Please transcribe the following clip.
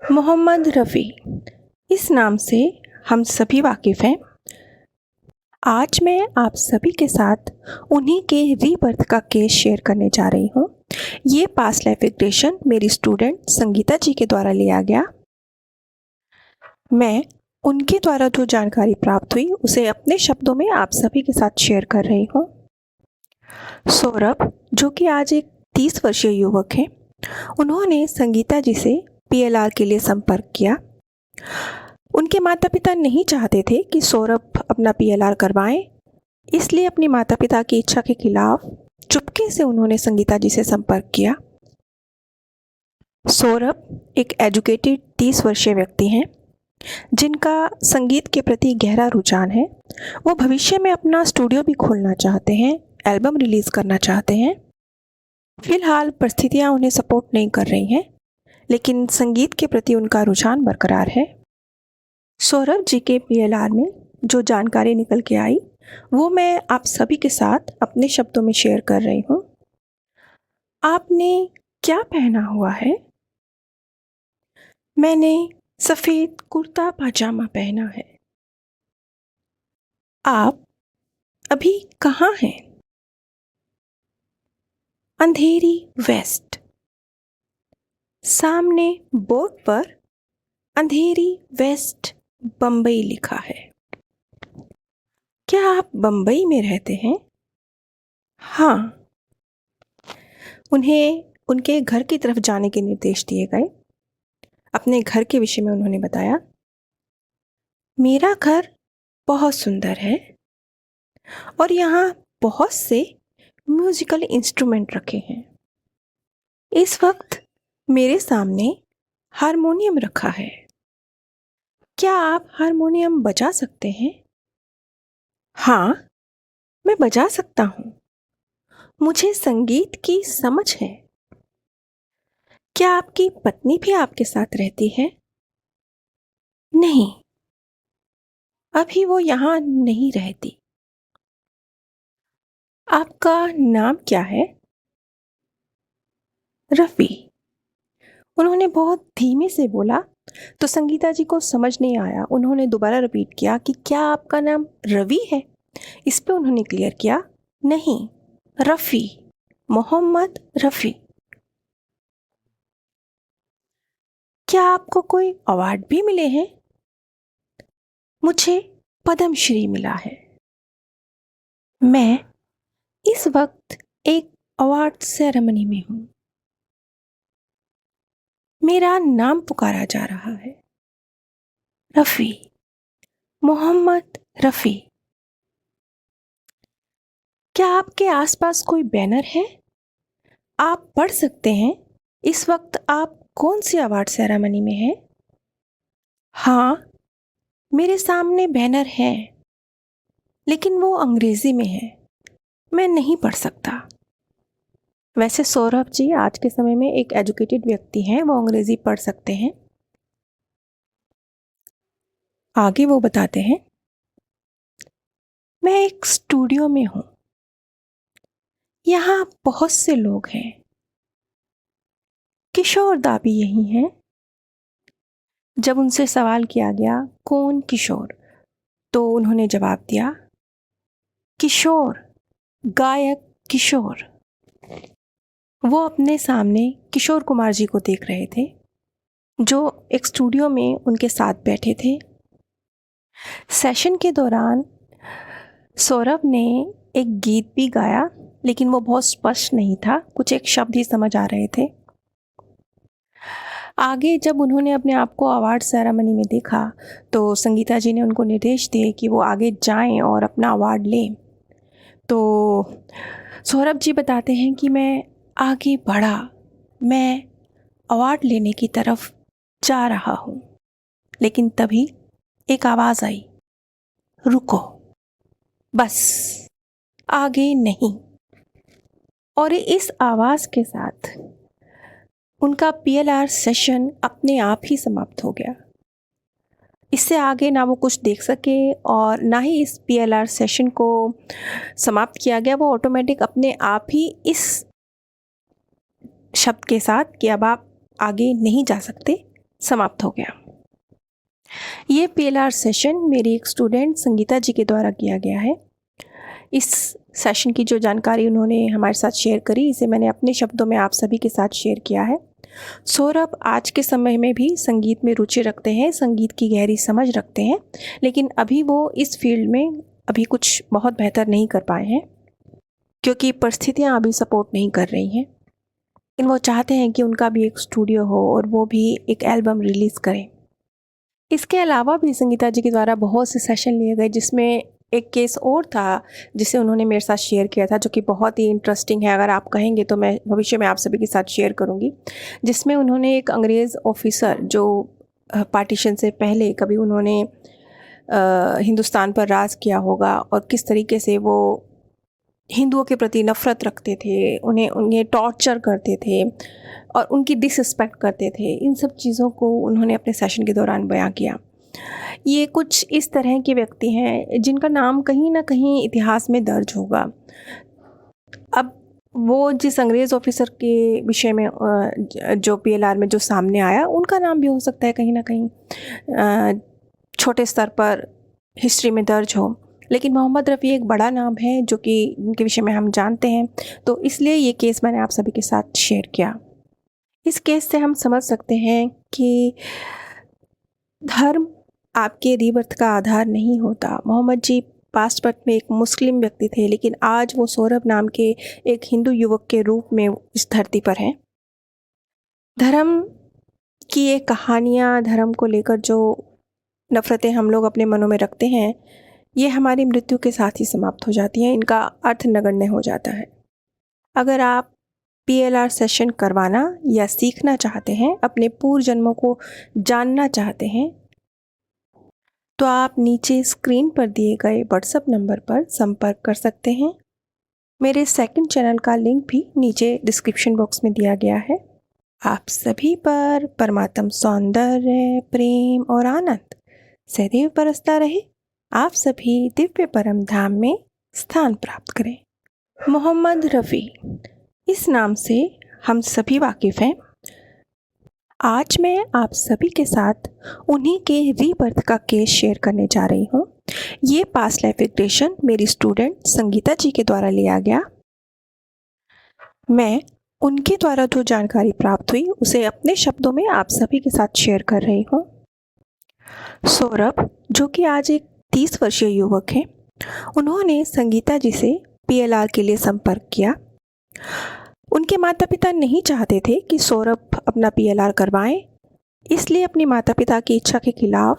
मोहम्मद रफ़ी, इस नाम से हम सभी वाकिफ़ हैं। आज मैं आप सभी के साथ उन्हीं के रीबर्थ का केस शेयर करने जा रही हूँ। ये पास्ट लाइफ रिग्रेशन मेरी स्टूडेंट संगीता जी के द्वारा लिया गया। मैं उनके द्वारा जो जानकारी प्राप्त हुई उसे अपने शब्दों में आप सभी के साथ शेयर कर रही हूँ। सौरभ, जो कि आज एक 30 वर्षीय युवक हैं, उन्होंने संगीता जी से पीएलआर के लिए संपर्क किया। उनके माता पिता नहीं चाहते थे कि सौरभ अपना पीएलआर करवाएं, इसलिए अपनी माता पिता की इच्छा के खिलाफ चुपके से उन्होंने संगीता जी से संपर्क किया। सौरभ एक एजुकेटेड 30 वर्षीय व्यक्ति हैं, जिनका संगीत के प्रति गहरा रुझान है। वो भविष्य में अपना स्टूडियो भी खोलना चाहते हैं, एल्बम रिलीज़ करना चाहते हैं। फिलहाल परिस्थितियाँ उन्हें सपोर्ट नहीं कर रही हैं, लेकिन संगीत के प्रति उनका रुझान बरकरार है। सौरभ जी के पीएलआर में जो जानकारी निकल के आई वो मैं आप सभी के साथ अपने शब्दों में शेयर कर रही हूँ। आपने क्या पहना हुआ है? मैंने सफ़ेद कुर्ता पाजामा पहना है। आप अभी कहाँ हैं? अंधेरी वेस्ट। सामने बोर्ड पर अंधेरी वेस्ट बम्बई लिखा है। क्या आप बम्बई में रहते हैं? हाँ। उन्हें उनके घर की तरफ जाने के निर्देश दिए गए। अपने घर के विषय में उन्होंने बताया, मेरा घर बहुत सुंदर है और यहाँ बहुत से म्यूजिकल इंस्ट्रूमेंट रखे हैं। इस वक्त मेरे सामने हारमोनियम रखा है। क्या आप हारमोनियम बजा सकते हैं? हाँ, मैं बजा सकता हूँ। मुझे संगीत की समझ है। क्या आपकी पत्नी भी आपके साथ रहती है? नहीं, अभी वो यहाँ नहीं रहती। आपका नाम क्या है? रफ़ी। उन्होंने बहुत धीमे से बोला तो संगीता जी को समझ नहीं आया। उन्होंने दोबारा रिपीट किया कि क्या आपका नाम रवि है? इस पे उन्होंने क्लियर किया, नहीं, रफ़ी, मोहम्मद रफ़ी। क्या आपको कोई अवार्ड भी मिले हैं? मुझे पद्मश्री मिला है। मैं इस वक्त एक अवार्ड सेरेमनी में हूँ। मेरा नाम पुकारा जा रहा है, रफ़ी, मोहम्मद रफ़ी। क्या आपके आसपास कोई बैनर है? आप पढ़ सकते हैं इस वक्त आप कौन सी अवार्ड सेरेमनी में हैं? हाँ, मेरे सामने बैनर है, लेकिन वो अंग्रेजी में है, मैं नहीं पढ़ सकता। वैसे सौरभ जी आज के समय में एक एजुकेटेड व्यक्ति हैं, वो अंग्रेजी पढ़ सकते हैं। आगे वो बताते हैं, मैं एक स्टूडियो में हूँ। यहाँ बहुत से लोग हैं। किशोर दा भी यही हैं। जब उनसे सवाल किया गया कौन किशोर, तो उन्होंने जवाब दिया, किशोर, गायक किशोर। वो अपने सामने किशोर कुमार जी को देख रहे थे, जो एक स्टूडियो में उनके साथ बैठे थे। सेशन के दौरान सौरभ ने एक गीत भी गाया, लेकिन वो बहुत स्पष्ट नहीं था, कुछ एक शब्द ही समझ आ रहे थे। आगे जब उन्होंने अपने आप को अवार्ड सेरेमनी में देखा तो संगीता जी ने उनको निर्देश दिए कि वो आगे जाएं और अपना अवार्ड लें। तो सौरभ जी बताते हैं कि मैं आगे बढ़ा, मैं अवार्ड लेने की तरफ जा रहा हूँ, लेकिन तभी एक आवाज़ आई, रुको, बस आगे नहीं। और इस आवाज़ के साथ उनका पीएलआर सेशन अपने आप ही समाप्त हो गया। इससे आगे ना वो कुछ देख सके और ना ही इस पीएलआर सेशन को समाप्त किया गया। वो ऑटोमेटिक अपने आप ही इस शब्द के साथ कि अब आप आगे नहीं जा सकते, समाप्त हो गया। ये PLR सेशन मेरी एक स्टूडेंट संगीता जी के द्वारा किया गया है। इस सेशन की जो जानकारी उन्होंने हमारे साथ शेयर करी, इसे मैंने अपने शब्दों में आप सभी के साथ शेयर किया है। सौरभ आज के समय में भी संगीत में रुचि रखते हैं, संगीत की गहरी समझ रखते हैं, लेकिन अभी वो इस फील्ड में अभी कुछ बहुत बेहतर नहीं कर पाए हैं क्योंकि परिस्थितियाँ अभी सपोर्ट नहीं कर रही हैं। लेकिन वो चाहते हैं कि उनका भी एक स्टूडियो हो और वो भी एक एल्बम रिलीज़ करें। इसके अलावा भी संगीता जी के द्वारा बहुत से सेशन लिए गए, जिसमें एक केस और था जिसे उन्होंने मेरे साथ शेयर किया था, जो कि बहुत ही इंटरेस्टिंग है। अगर आप कहेंगे तो मैं भविष्य में आप सभी के साथ शेयर करूंगी। जिसमें उन्होंने एक अंग्रेज़ ऑफिसर जो पार्टीशन से पहले कभी उन्होंने हिंदुस्तान पर राज किया होगा और किस तरीके से वो हिंदुओं के प्रति नफ़रत रखते थे, उन्हें टॉर्चर करते थे और उनकी डिसरिस्पेक्ट करते थे, इन सब चीज़ों को उन्होंने अपने सेशन के दौरान बयां किया। ये कुछ इस तरह के व्यक्ति हैं जिनका नाम कहीं ना कहीं इतिहास में दर्ज होगा। अब वो जिस अंग्रेज़ ऑफिसर के विषय में जो PLR में जो सामने आया, उनका नाम भी हो सकता है कहीं ना कहीं छोटे स्तर पर हिस्ट्री में दर्ज हो, लेकिन मोहम्मद रफ़ी एक बड़ा नाम है जो कि इनके विषय में हम जानते हैं, तो इसलिए ये केस मैंने आप सभी के साथ शेयर किया। इस केस से हम समझ सकते हैं कि धर्म आपके रीबर्थ का आधार नहीं होता। मोहम्मद जी पास्ट बर्थ में एक मुस्लिम व्यक्ति थे, लेकिन आज वो सौरभ नाम के एक हिंदू युवक के रूप में इस धरती पर हैं। धर्म की ये कहानियाँ, धर्म को लेकर जो नफ़रतें हम लोग अपने मनों में रखते हैं, ये हमारी मृत्यु के साथ ही समाप्त हो जाती हैं, इनका अर्थ नगण्य हो जाता है। अगर आप PLR सेशन करवाना या सीखना चाहते हैं, अपने पूर्व जन्मों को जानना चाहते हैं, तो आप नीचे स्क्रीन पर दिए गए व्हाट्सएप नंबर पर संपर्क कर सकते हैं। मेरे सेकंड चैनल का लिंक भी नीचे डिस्क्रिप्शन बॉक्स में दिया गया है। आप सभी पर परमात्म सौंदर्य, प्रेम और आनंद सदैव बरसता रहे। आप सभी दिव्य परम धाम में स्थान प्राप्त करें। मोहम्मद रफ़ी, इस नाम से हम सभी वाकिफ़ हैं। आज मैं आप सभी के साथ उन्हीं के रीबर्थ का केस शेयर करने जा रही हूँ। ये पास्ट लाइफ रिग्रेशन मेरी स्टूडेंट संगीता जी के द्वारा लिया गया। मैं उनके द्वारा जो जानकारी प्राप्त हुई उसे अपने शब्दों में आप सभी के साथ शेयर कर रही हूँ। सौरभ, जो कि आज एक 30 वर्षीय युवक है, उन्होंने संगीता जी से PLR के लिए संपर्क किया। उनके माता पिता नहीं चाहते थे कि सौरभ अपना PLR करवाएं, इसलिए अपने माता पिता की इच्छा के खिलाफ